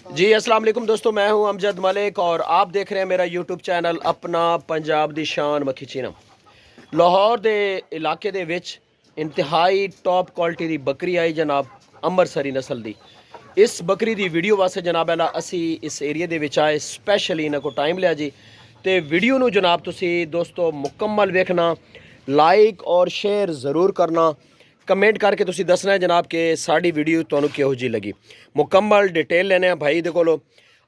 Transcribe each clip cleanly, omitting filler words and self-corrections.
जी अस्सलाम वालेकुम दोस्तों, मैं हूं अमजद मलिक और आप देख रहे हैं मेरा यूट्यूब चैनल अपना पंजाब दी शान मक्खी चीना। लाहौर दे इलाके दे विच इंतहाई टॉप क्वालिटी दी बकरी आई जनाब, अमृतसरी नस्ल दी। इस बकरी दी वीडियो वास्ते जनाब अला असी इस एरिया दे विच आए, स्पैशली इन्हां को टाइम लिया जी। तो वीडियो नू जनाब तुसी दोस्तों मुकम्मल वेखना, लाइक और शेयर ज़रूर करना, कमेंट करके तुसी दसना है जनाब कि साड़ी वीडियो तुहानू किहो जी लगी। मुकम्मल डिटेल लेने भाई दे कोलों।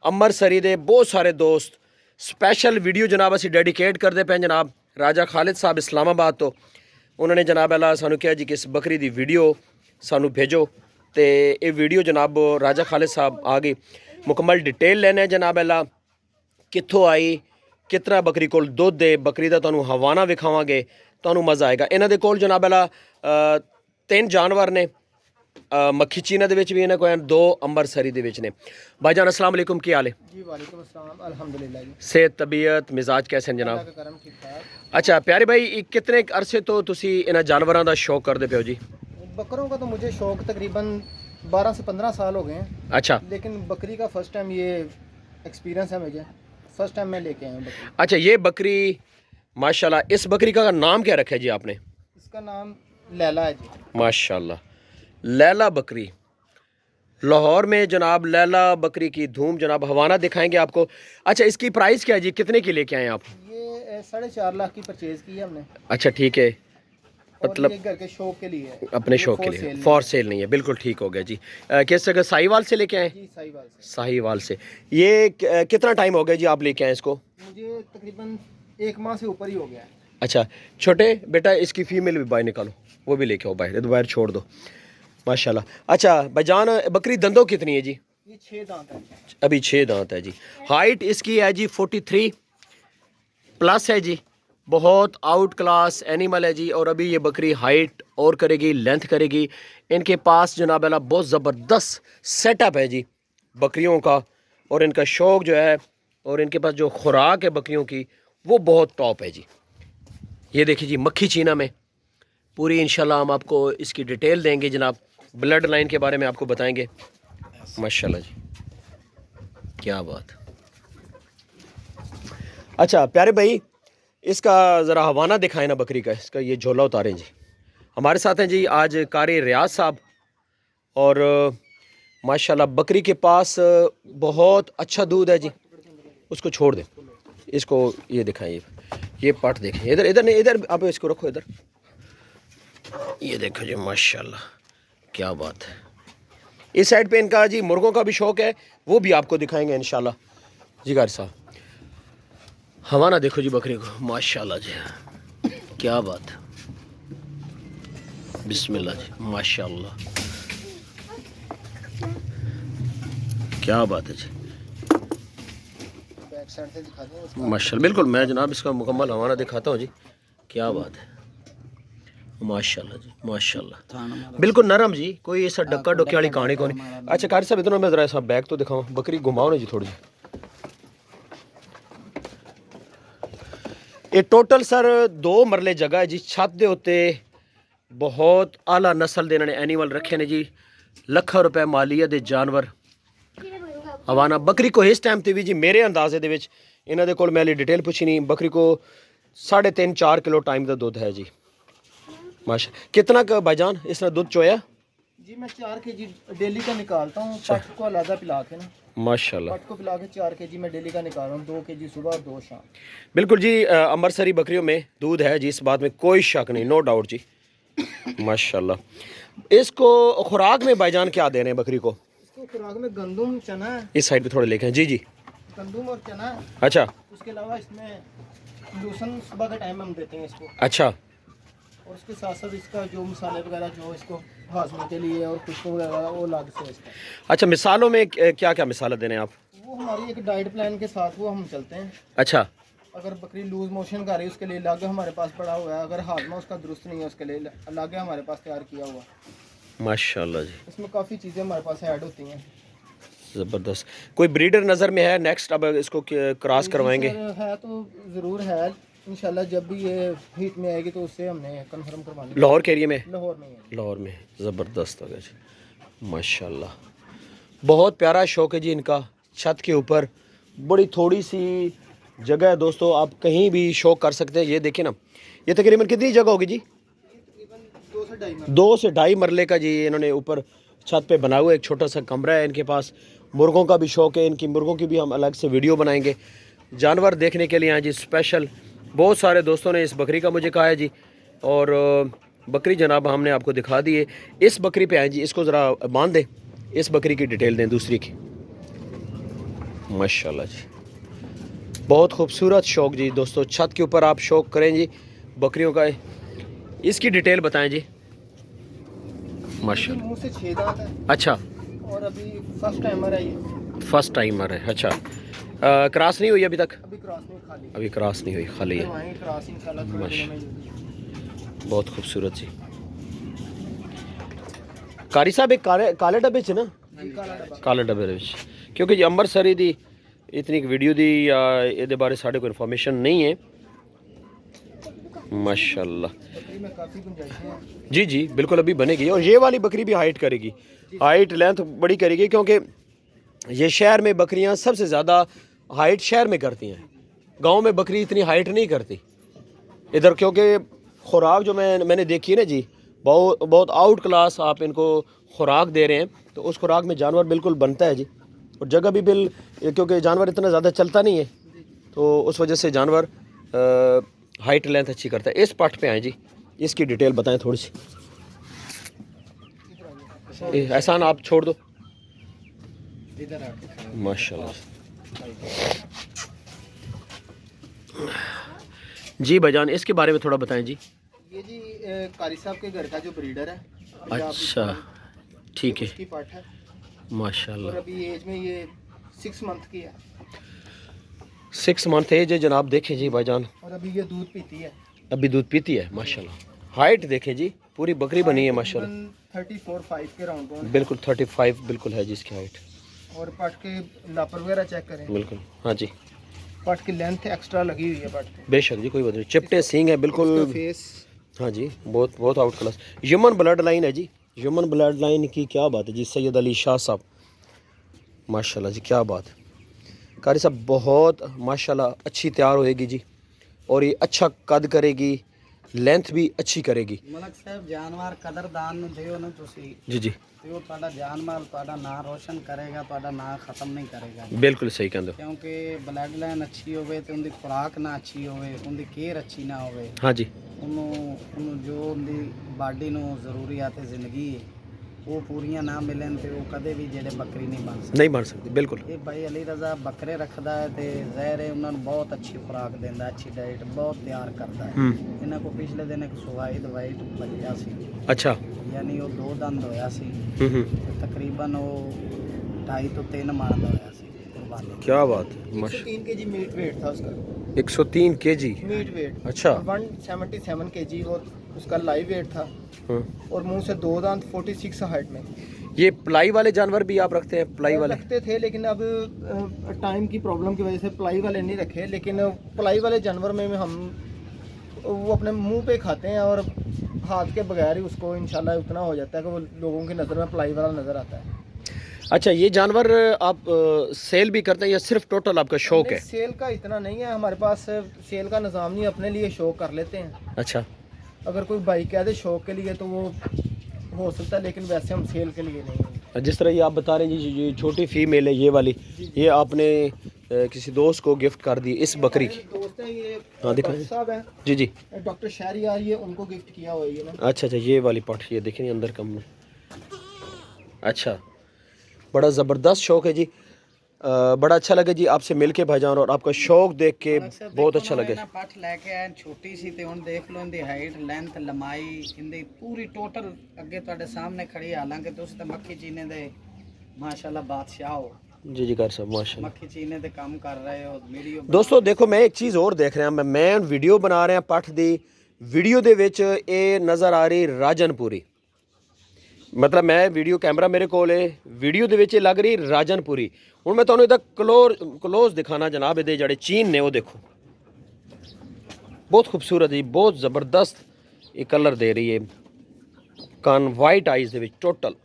अमृतसरी दे बहुत सारे दोस्त स्पैशल वीडियो जनाब असी डेडिकेट करते पे जनाब राजा खालिद साहब इस्लामाबाद तो उन्होंने जनाब अला सानू कहा जी कि इस बकरी दी वीडियो सानू भेजो। तो ये वीडियो जनाब राजा खालिद साहब आ गई। मुकम्मल डिटेल लेने जनाब अला कित्थों आई, कितना बकरी कोल दुध है, बकरी का तुहानू हवाना विखावांगे, तुहानू मज़ा आएगा। इन्हां दे कोल जनाब अला 3 जानवर ने, मक्खी चीना दे विच भी इन्हां कोल 2 अमृतसरी दे विच ने। भाईजान अस्सलाम वालेकुम, की हाल है जी? वालेकुम अस्सलाम, अल्हम्दुलिल्लाह जी। सेहत तबीयत मिजाज कैसे हैं अल्लाह जनाब? का करम, ठीक ठाक। अच्छा प्यारे भाई, कितने अरसे तो तुसी इन्हां जानवरों का शौक करते पे हो जी? बकरों का तो मुझे शौक तकरीबन 12 से 15 साल हो गए हैं, अच्छा लेकिन बकरी का फर्स्ट टाइम ये एक्सपीरियंस है मुझे। फर्स्ट टाइम मैं लेके आया हूँ बकरी। अच्छा, ये बकरी माशाल्लाह, इस बकरी का नाम क्या रखा है जी आपने? इसका नाम लैला है जी। माशाल्लाह, लैला बकरी। लाहौर में जनाब लैला बकरी की धूम जनाब, हवाना दिखाएंगे आपको। अच्छा, इसकी प्राइस क्या है जी, कितने की लेके आए आप? ये 4.5 लाख की परचेज की है हमने, अच्छा ठीक है, और मतलब ये घर के शौक के लिए है। अपने ये शौक के फॉर लिए, सेल फॉर नहीं सेल नहीं है। बिल्कुल ठीक हो गया जी। किस जगह, साहिवाल से लेके आए? है जी, साहिवाल से। साहिवाल से। ये कितना टाइम हो गया जी आप लेके आए इसको? मुझे तकरीबन 1 माह से ऊपर ही हो गया है। अच्छा छोटे बेटा, इसकी फीमेल भी बाहर निकालो, वो भी लेके आओ बाहर, तो बाहर छोड़ दो। माशाल्लाह। अच्छा भाईजान, बकरी दंदों कितनी है जी? ये 6 दांत है। अभी 6 दांत है जी। हाइट इसकी है जी 43 प्लस है जी। बहुत आउट क्लास एनिमल है जी। और अभी ये बकरी हाइट और करेगी, लेंथ करेगी। इनके पास जनाब अल्लाह बहुत ज़बरदस्त सेटअप है जी बकरियों का, और इनका शौक़ जो है, और इनके पास जो खुराक है बकरियों की, वो बहुत टॉप है जी। ये देखिए जी, मक्खी चीना में पूरी इंशाल्लाह हम आपको इसकी डिटेल देंगे जनाब, ब्लड लाइन के बारे में आपको बताएंगे। माशाल्लाह जी, क्या बात। अच्छा प्यारे भाई, इसका ज़रा हवाना दिखाएं ना बकरी का, इसका ये झोला उतारें जी। हमारे साथ हैं जी आज कारी रियाज साहब, और माशाल्लाह बकरी के पास बहुत अच्छा दूध है जी। उसको छोड़ दें, इसको ये दिखाएं, ये पट देखें, इधर इधर नहीं, इधर आप इसको रखो, इधर ये देखो जी, माशाल्लाह क्या बात है। इस साइड पे इनका जी मुर्गों का भी शौक़ है, वो भी आपको दिखाएंगे इंशाल्लाह जी। कारी साहब हवाना देखो जी बकरी को, माशाल्लाह जी, क्या बात है। बिस्मिल्लाह जी, माशाल्लाह क्या बात है जी। बैक साइड से दिखा दें उसका। माशाल्लाह, बिल्कुल मैं जनाब इसका मुकम्मल हवाना दिखाता हूँ जी। क्या बात है, माशाल्लाह जी, माशाल्लाह बिल्कुल नरम जी, कोई ऐसा डक्का डुक्के वाली कहानी को नहीं। अच्छा कारी साहब, इतना मैं ज़रा सा बैग तो दिखाऊँ, बकरी घुमाओ ना जी थोड़ी। ये टोटल सर 2 मरले जगह है जी। छत दे उत्ते बहुत आला नस्ल दे इन्होंने एनिमल रखे ने जी। लाखों रुपए मालियत दे जानवर हवाना बकरी को इस टाइम ते भी जी मेरे अंदाजे दे विच, इन्हां दे कोल मैं डिटेल पुछी नहीं, बकरी को 3.5-4 किलो टाइम का दुध है जी। माशा, कितना का भाईजान इसने दूध चोया? जी मैं 4 केजी डेली का निकालता हूँ, पट को अलग पिला के ना। माशाल्लाह, पट को पिला के 4 केजी मैं डेली का निकाल रहा हूँ, 2 केजी सुबह और 2 शाम। बिल्कुल जी। अमृतसरी बकरियों में दूध है जी, इस बात में कोई शक नहीं, नो डाउट जी। माशाल्लाह। इसको खुराक में भाईजान क्या दे रहे हैं बकरी को? इसको खुराक में गंदुम, चना है। इस साइड पे थोड़े लेके जी जी। गंदुम और चना है। अच्छा उसके अलावा इसमें लूसन सुबह के टाइम हम देते हैं इसको, अच्छा। और उसके साथ साथ इसका जो मसाले वगैरह जो इसको हाजमे के लिए और खुशबू वगैरह वो अलग से इसका। अच्छा, मिसालों में क्या क्या मिसाल देने हैं आप? वो हमारी एक डाइट प्लान के साथ वो हम चलते हैं। अच्छा, अगर बकरी लूज मोशन कर रही है उसके लिए अलग हमारे पास पड़ा हुआ है, अगर हाजमा उसका दुरुस्त नहीं है उसके लिए अलग है हमारे पास तैयार किया हुआ। माशाल्लाह जी, इसमें काफ़ी चीज़ें हमारे पास ऐड होती हैं। ज़बरदस्त। कोई ब्रीडर नज़र में है नेक्स्ट, अब इसको क्रॉस करवाएंगे? है तो ज़रूर है, इंशाल्लाह जब भी ये हीट में आएगी तो उससे हमने कंफर्म करवानी। लाहौर के एरिया में? लाहौर में ही है। लाहौर में ज़बरदस्त हो गया जी, माशाल्लाह बहुत प्यारा शौक है जी इनका। छत के ऊपर बड़ी थोड़ी सी जगह है दोस्तों, आप कहीं भी शौक कर सकते हैं। ये देखिए ना, ये तकरीबन कितनी जगह होगी जी? 2 से ढाई मरले का जी इन्होंने ऊपर छत पे बना हुआ एक छोटा सा कमरा है इनके पास। मुर्गों का भी शौक है इनकी, मुर्गों की भी हम अलग से वीडियो बनाएंगे। जानवर देखने के लिए आए जी स्पेशल। बहुत सारे दोस्तों ने इस बकरी का मुझे कहा है जी, और बकरी जनाब हमने आपको दिखा दी है। इस बकरी पे आए जी, इसको ज़रा बांध दें, इस बकरी की डिटेल दें दूसरी की। माशाल्लाह जी, बहुत खूबसूरत शौक जी दोस्तों। छत के ऊपर आप शौक करें जी बकरियों का। इसकी डिटेल बताएं जी। माशाल्लाह, मुंह से 6 दांत है अच्छा, और अभी फर्स्ट टाइमर है ये। फर्स्ट टाइमर है, अच्छा। क्रॉस नहीं हुई अभी तक? अभी क्रॉस नहीं, खाली अभी क्रॉस नहीं हुई, खाली है। वहीं क्रॉस इंशाल्लाह थोड़े दिनों में ही। बहुत खूबसूरत जी। कारी साहब एक काले डब्बे च ना, जी, काला डब्बा। काले डब्बे विच, क्योंकि जी अंबरसरी दी इतनी वीडियो दी या ये बारे साढ़े को इन्फॉर्मेशन नहीं है। माशाल्लाह बकरी में काफ़ी गुंजाइशें हैं। जी जी बिल्कुल, अभी बनेगी। और ये वाली बकरी भी हाइट करेगी, हाइट लेंथ बड़ी करेगी, क्योंकि ये शहर में बकरियां सबसे ज़्यादा हाइट शहर में करती हैं। गांव में बकरी इतनी हाइट नहीं करती इधर, क्योंकि खुराक जो मैंने देखी है ना जी, बहुत बहुत आउट क्लास आप इनको खुराक दे रहे हैं, तो उस खुराक में जानवर बिल्कुल बनता है जी। और जगह भी क्योंकि जानवर इतना ज़्यादा चलता नहीं है, तो उस वजह से जानवर हाइट लेंथ अच्छी करता है। इस पार्ट पे आए जी, इसकी डिटेल बताएं थोड़ी सी। एहसान आप छोड़ दो। माशाल्लाह जी भाईजान, इसके बारे में थोड़ा बताएं जी। ये जी कारी साहब के घर का जो ब्रीडर है। अच्छा, ठीक है, इसकी पार्ट है माशाल्लाह। और अभी एज में ये 6 मंथ की है। 6 मंथ एज है जनाब। देखें जी भाईजान, और अभी ये दूध पीती है। अभी दूध पीती है माशाल्लाह। हाइट देखें जी, पूरी बकरी बनी है माशाल्लाह। 34-5 के राउंड बाउंड। बिल्कुल 35 बिल्कुल है जी इसकी हाइट। और पट के लापर वगैरह चेक करें। बिल्कुल, हाँ जी, पट की लेंथ एक्स्ट्रा लगी हुई है पट पे। बेशक जी, कोई बात नहीं। चिपटे सींग है बिल्कुल। फेस, हाँ जी, बहुत बहुत out class human blood line है जी। ह्यूमन ब्लड लाइन की क्या बात है जी, सैयद अली शाह साहब, माशाल्लाह जी, क्या बात है। कारी साहब बहुत माशाल्लाह अच्छी तैयार होएगी जी, और ये अच्छा कद करेगी, लेंथ भी अच्छी करेगी। ਮਲਕ ਸਾਹਿਬ ਜਾਨਵਰ ਕਦਰਦਾਨ ਨੂੰ ਦਿਓ ਨਾ ਤੁਸੀਂ, जी जी ਤੇ ਉਹ ਤੁਹਾਡਾ ਜਾਨਮਾਲ ਤੁਹਾਡਾ ਨਾਂ ਰੋਸ਼ਨ ਕਰੇਗਾ, ਤੁਹਾਡਾ ਨਾਂ ਖਤਮ ਨਹੀਂ ਕਰੇਗਾ। बिल्कुल सही कहते हो। ਕਿਉਂਕਿ ਬਲੱਡ ਲਾਈਨ ਅੱਛੀ ਹੋਵੇ ਤੇ ਉਹਦੀ ਖੁਰਾਕ ਨਾ ਅੱਛੀ ਹੋਵੇ, ਉਹਦੀ ਕੇਅਰ ਅੱਛੀ ਨਾ ਹੋਵੇ, हाँ जी, ਉਹਨੂੰ ਜੋ ਉਹਦੀ ਬਾਡੀ ਨੂੰ ਜ਼ਰੂਰੀਆਤ ਜ਼ਿੰਦਗੀ ਹੈ ਉਹ ਪੂਰੀਆਂ ਨਾ ਮਿਲਣ ਤੇ ਉਹ ਕਦੇ ਵੀ ਜਿਹੜੇ ਬੱਕਰੀ ਨਹੀਂ ਬਣ ਸਕਦੀ। नहीं बन सकती बिल्कुल। ਇਹ ਭਾਈ ਅਲੀ ਰਜ਼ਾ ਬੱਕਰੇ ਰੱਖਦਾ ਹੈ ਤੇ ਜ਼ਹਿਰ ਹੈ ਉਹਨਾਂ ਨੂੰ ਬਹੁਤ ਅੱਛੀ ਖੁਰਾਕ ਦਿੰਦਾ, ਅੱਛੀ ਡਾਈਟ ਬਹੁਤ ਤਿਆਰ ਕਰਦਾ ਹੈ। ਇਹਨਾਂ ਕੋ ਪਿਛਲੇ ਦਿਨ ਇੱਕ ਸੁਹਾਇਦ ਵਾਈਟ ਬੱਚਾ ਸੀ, अच्छा, ਯਾਨੀ ਉਹ 2 ਦੰਦ ਹੋਇਆ ਸੀ, हम्म, तकरीबन वो 2.5 ਤੋਂ 3 माह का होया सी कुर्बानी। क्या बात है माशा। 103 केजी मीट वेट था उसका। 103 केजी, मीट वेट, अच्छा। 177 केजी वो उसका लाइव वेट था। हाँ। और मुंह से 2 दांत 46 हाइट में। ये प्लाई वाले जानवर भी आप रखते हैं? प्लाई वाले रखते थे, लेकिन अब टाइम की प्रॉब्लम की वजह से प्लाई वाले नहीं रखे। लेकिन प्लाई वाले जानवर में हम वो अपने मुंह पे खाते हैं और हाथ के बगैर ही उसको इंशाल्लाह उतना हो जाता है कि वो लोगों की नज़र में प्लाई वाला नज़र आता है। अच्छा, ये जानवर आप सेल भी करते हैं या सिर्फ टोटल आपका शौक है? सेल का इतना नहीं है हमारे पास, सेल का निज़ाम नहीं, अपने लिए शौक कर लेते हैं। अच्छा, अगर कोई भाई कह दे शौक के लिए तो वो हो सकता है, लेकिन वैसे हम सेल के लिए नहीं है। जिस तरह ये आप बता रहे हैं जी, ये छोटी फीमेल है ये वाली, ये आपने किसी दोस्त को गिफ्ट कर दी इस बकरी की? दोस्त हैं ये, हाँ, दिखाएं। डॉक्टर साहब हैं, जी जी, डॉक्टर शहरियार, ये उनको गिफ्ट किया हुआ है ये ना। अच्छा अच्छा, ये वाली पार्ट ये देखें अंदर कम में। अच्छा, बड़ा ज़बरदस्त शौक है जी। बड़ा अच्छा लगे जी आपसे मिलके भाईजान, और आपका शौक देख के बहुत अच्छा लगे। पठ लेके आए छोटी सी ते हुन देख लो इंदी हाइट लेंथ लंबाई इंदी पूरी टोटल अगे ਤੁਹਾਡੇ सामने खड़ी। हालांकि ਤੁਸੀਂ ਤਾਂ मक्खी चीने दे माशाल्लाह बादशाह हो। जी जी कर साहब माशाल्लाह, मक्खी चीने दे काम कर रहे हो वीडियो। दोस्तों देखो, मैं एक चीज़ और देख रहा मैं वीडियो बना रहा पठ दी वीडियो ਦੇ ਵਿੱਚ ਇਹ ਨਜ਼ਰ ਆ ਰਹੀ ਰਾਜਨਪੁਰੀ। मतलब मैं वीडियो कैमरा मेरे को वीडियो ਦੇ ਵਿੱਚ ਇਹ ਲੱਗ ਰਹੀ ਰਾਜਨਪੁਰੀ। ਹੁਣ ਮੈਂ ਤੁਹਾਨੂੰ ਇਹਦਾ क्लोज दिखाना जनाब। ਇਹਦੇ ਜਿਹੜੇ ਚੀਨ ਨੇ ਉਹ देखो, बहुत खूबसूरत जी, बहुत ज़बरदस्त ये कलर दे रही है। कान वाइट आइज़ ਦੇ ਵਿੱਚ टोटल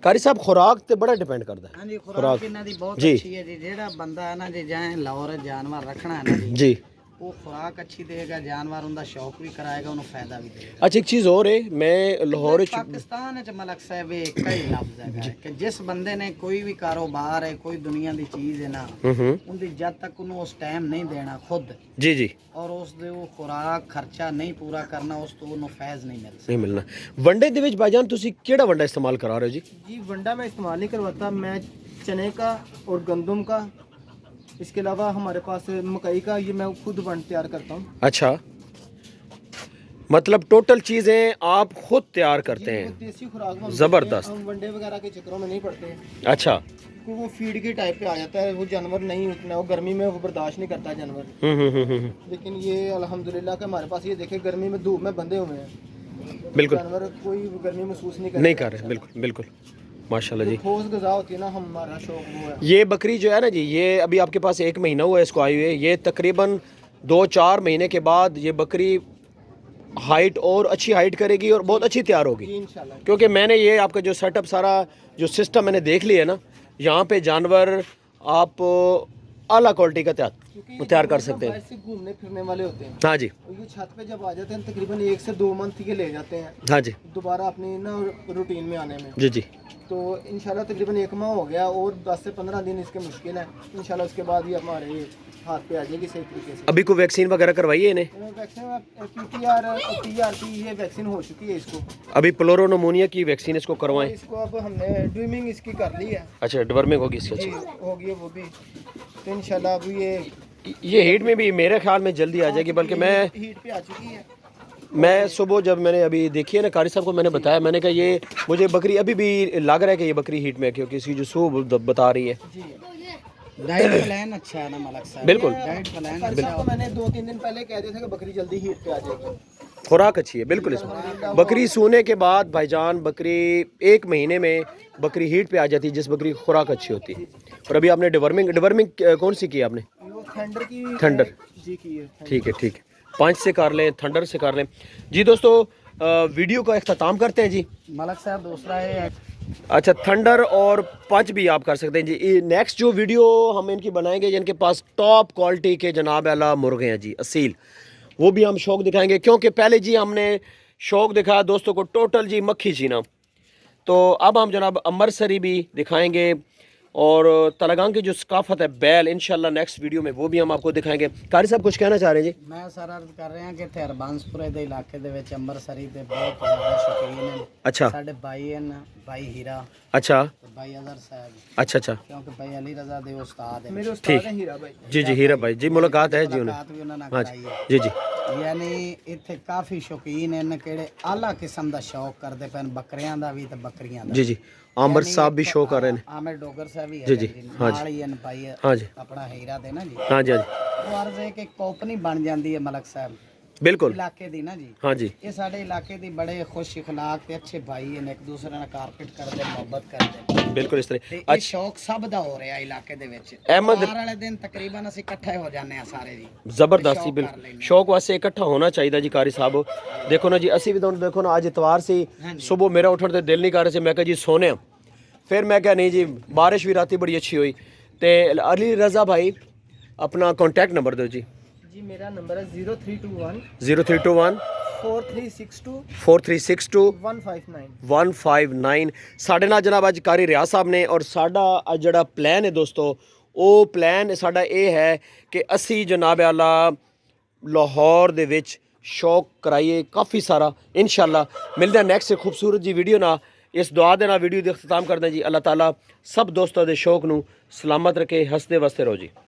कारी साहब खुराक ते बड़ा डिपेंड करता है। हाँ जी, खुराक इन्हां दी बहुत जी। अच्छी है जी। जेड़ा बंदा है ना जी, जाए लाहौर जानवर रखना है ना जी, जी वो खुराक अच्छी देगा, जानवर उनका शौक भी कराएगा, उन्हें फायदा भी देगा। अच्छा एक चीज़ और है, मैं लाहौर पाकिस्तान च मलक साहब एक ही लफ्ज है कि जिस बंदे ने कोई भी कारोबार है, कोई दुनिया की चीज़ है ना, उनकी जब तक उन्होंने उस टाइम नहीं देना खुद जी जी और उस दे वो खुराक खर्चा नहीं पूरा करना, उस तो उन्होंने फैज़ नहीं मिल नहीं मिलना। वनडे दे विच भाईजान तुसी केड़ा वंडा इस्तेमाल करा रहे हो जी? जी वंडा मैं इस्तेमाल नहीं करवाता, मैं चने का और गंदम का, इसके अलावा हमारे पास मकई का, ये मैं खुद वंड तैयार करता हूँ। अच्छा, मतलब टोटल चीज़ें आप खुद तैयार करते वो हैं। देसी खुराक हम ज़बरदस्त। हम वंडे वगैरह के चक्करों में नहीं पड़ते, अच्छा। क्योंकि वो फीड के टाइप पे आ जाता है, वो जानवर नहीं उतना, वो गर्मी में वो बर्दाश्त नहीं करता जानवर। लेकिन ये अल्हम्दुलिल्लाह कि हमारे पास ये देखे गर्मी में धूप में बंधे हुए हैं, बिल्कुल जानवर कोई गर्मी महसूस नहीं नहीं कर रहे, बिल्कुल बिल्कुल माशाल्लाह जी। ठोस गज़ा होती है ना, हमारा शौक वो है। ये बकरी जो है ना जी, ये अभी आपके पास 1 महीना हुआ है इसको आए हुए, ये तकरीबन 2-4 महीने के बाद ये बकरी हाइट और अच्छी हाइट करेगी और बहुत अच्छी तैयार होगी। जी इंशाल्लाह। क्योंकि मैंने ये आपका जो सेटअप सारा जो सिस्टम मैंने देख लिया है ना, यहाँ पे जानवर आप आला क्वालिटी का क्योंकि तैयार कर जानवर सकते बाहर हैं। से घूमने फिरने वाले होते हैं, हाँ जी और ये छत पे जब आ जाते हैं तकरीबन 1 से 2 मंथ के ले जाते हैं हाँ जी दोबारा अपनी ना रूटीन में आने में। जी जी। तो इंशाल्लाह तकरीबन 1 माह हो गया और 10 से 15 दिन इसके मुश्किल है, इंशाल्लाह उसके बाद ही हमारे हाथ पे आ जाएगी सही तरीके से। अभी कोई वैक्सीन वगैरह करवाई है इन्हें? वैक्सीन PTR TRP ये वैक्सीन हो चुकी है इसको, अभी प्लोरोनोमोनिया की वैक्सीन इसको और करवाएं? इसको अब हमने ड्रीमिंग इसकी कर ली है। अच्छा, डिवर्मिंग होगी इसकी। जी अच्छा, हो गई है वो भी, तो इंशाल्लाह अब ये ये हीट में भी मेरे ख्याल में जल्दी आ जाएगी, बल्कि हीट पे आ चुकी है। मैं सुबह जब मैंने अभी देखी है ना, कारी साहब को मैंने बताया, मैंने कहा ये मुझे बकरी अभी भी लग रहा है कि ये बकरी हीट में है, क्योंकि इसकी जो सुबह बता रही है। जी डाइट प्लान अच्छा है ना मलक साहब? बिल्कुल। डाइट प्लान सर साहब को मैंने 2-3 दिन पहले कह दिया था कि बकरी जल्दी हीट पे आ जाएगी। खुराक अच्छी है बिल्कुल इसमें। बकरी सोने के बाद भाईजान बकरी 1 महीने में बकरी हीट पे आ जाती है, जिस बकरी की खुराक अच्छी होती है। और अभी आपने डिवर्मिंग कौन सी की है आपने? वो थंडर की थंडर। जी की है। ठीक है ठीक है, 5 से कर लें, थंडर से कर लें जी। दोस्तों वीडियो का इख्तिताम करते हैं जी। मलक साहब दूसरा है, अच्छा, थंडर और 5 भी आप कर सकते हैं जी। नेक्स्ट जो वीडियो हम इनकी बनाएंगे, जिनके पास टॉप क्वालिटी के जनाब आला मुर्गे हैं जी, असील, वो भी हम शौक दिखाएंगे। क्योंकि पहले जी हमने शौक दिखाया दोस्तों को टोटल जी मक्खी छीना, तो अब हम जनाब अमरसरी भी दिखाएंगे और तलगान की जो सकाफत है बैल, इंशाल्लाह नेक्स्ट वीडियो में वो भी हम आपको दिखाएंगे। कारी साहब कुछ कहना चाह रहे हैं जी? मैं सर अर्ज कर रहा कि इत्थे हरबंसपुरे दे इलाके दे विच अंबरसरी दे बहुत ज़्यादा शौकीन हैं। अच्छा साडे भाई हैं, भाई हीरा अच्छा ते भाई अजहर साहब, अच्छा अच्छा क्योंकि भाई अली रजा दे उस्ताद हैं। मेरे उस्ताद हैं हीरा भाई। जी जी, हीरा भाई जी, मुलाकात है जी उन्हें। मुलाकात भी उन्हां नाल हाँ कराई है। जी जी जी यानी इत्थे काफ़ी शौकीन हैं किहड़े आला किस्म दा शौक करदे पैन, बकरियां दा भी ते बकरियां दा जी जी। आमर साहब भी शो कर रहे हैं। आमिर डोगर साहब भी जी जी, हाँ जी। नाल ही हैं भाई हाँ जी अपना हीरा दे ना जी। हाँ जी हाँ जी वो अर्ज है कि कंपनी बन जाती है मलक साहब बिल्कुल। इलाके दी ना जी। हाँ जी ये साडे इलाके दी बड़े खुश इखलाक ते अच्छे भाई हैं, एक दूसरे नाल कारपेट करदे, मोहब्बत करदे बिल्कुल इस ते तरह। ये अच्छा शौक सब दा हो रहा इलाके दे विच। अहमद हर वाले दिन तकरीबन ਅਸੀਂ ਇਕੱਠੇ ਹੋ ਜਾਂਦੇ ਆ ਸਾਰੇ ਜੀ। ਜ਼ਬਰਦਸਤੀ शौक कर ਬਿਲਕੁਲ लेंगे। ਸ਼ੌਕ ਵਾਸਤੇ ਇਕੱਠਾ ਹੋਣਾ ਚਾਹੀਦਾ ਜੀ। कारी साहब देखो ना जी, ਅਸੀਂ ਵੀ ਤੁਹਾਨੂੰ देखो ना आज इतवार सी, हाँ जी। सुबह मेरा उठन ते दिल नहीं कर रहा सी, मैं कहा जी सोने, फिर मैं क्या नहीं जी, बारिश भी राती बड़ी अच्छी हुई। तो अली रजा भाई अपना कॉन्टैक्ट नंबर दो जी। जी मेरा नंबर है 0321 0321 4362 4362 159। 159। ਸਾਡੇ ਨਾਲ ਜਨਾਬ ਅੱਜ कारी रियाज साहब ने, और साडा ਅੱਜ ਜਿਹੜਾ प्लान है दोस्तों, ਉਹ प्लान ਸਾਡਾ ਇਹ ਹੈ ਕਿ ਅਸੀਂ ਜਨਾਬ ਆਲਾ ਲਾਹੌਰ ਦੇ ਵਿੱਚ शौक कराइए काफ़ी सारा। इंशाल्लाह मिलते हैं नेक्स्ट खूबसूरत जी वीडियो ना। इस दुआ दे नाल वीडियो दा इख्तिताम करते हैं जी। अल्लाह ताला सब दोस्तों के शौक नू सलामत रखे, हंसते वसते रहो जी।